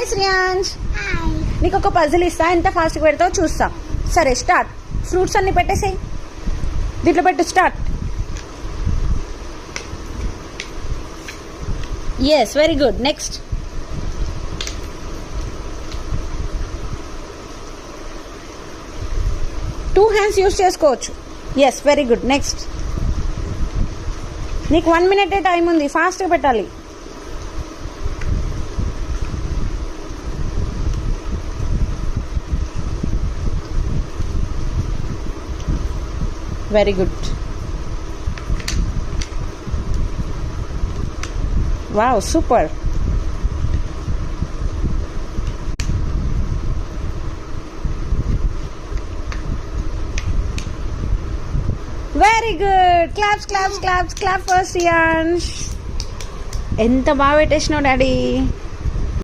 Hi Shreyansh, hi. నీకు ఒక puzzle ఇస్తా, ఎంత ఫాస్ట్గా పెడతావో చూస్తా. సరే స్టార్ట్. ఫ్రూట్స్ అన్ని పెట్టేసేయి, దీంట్లో పెట్టు. Start. Yes, very good. Next. Two hands use చేసుకోవచ్చు. Yes, very good. నెక్స్ట్. నీకు 1 minute టైం ఉంది, ఫాస్ట్గా పెట్టాలి. Very good. Wow, super. Very good. Claps claps claps clap for Shreyansh. ఎంత బాగా పెట్టేసినావు డాడీ.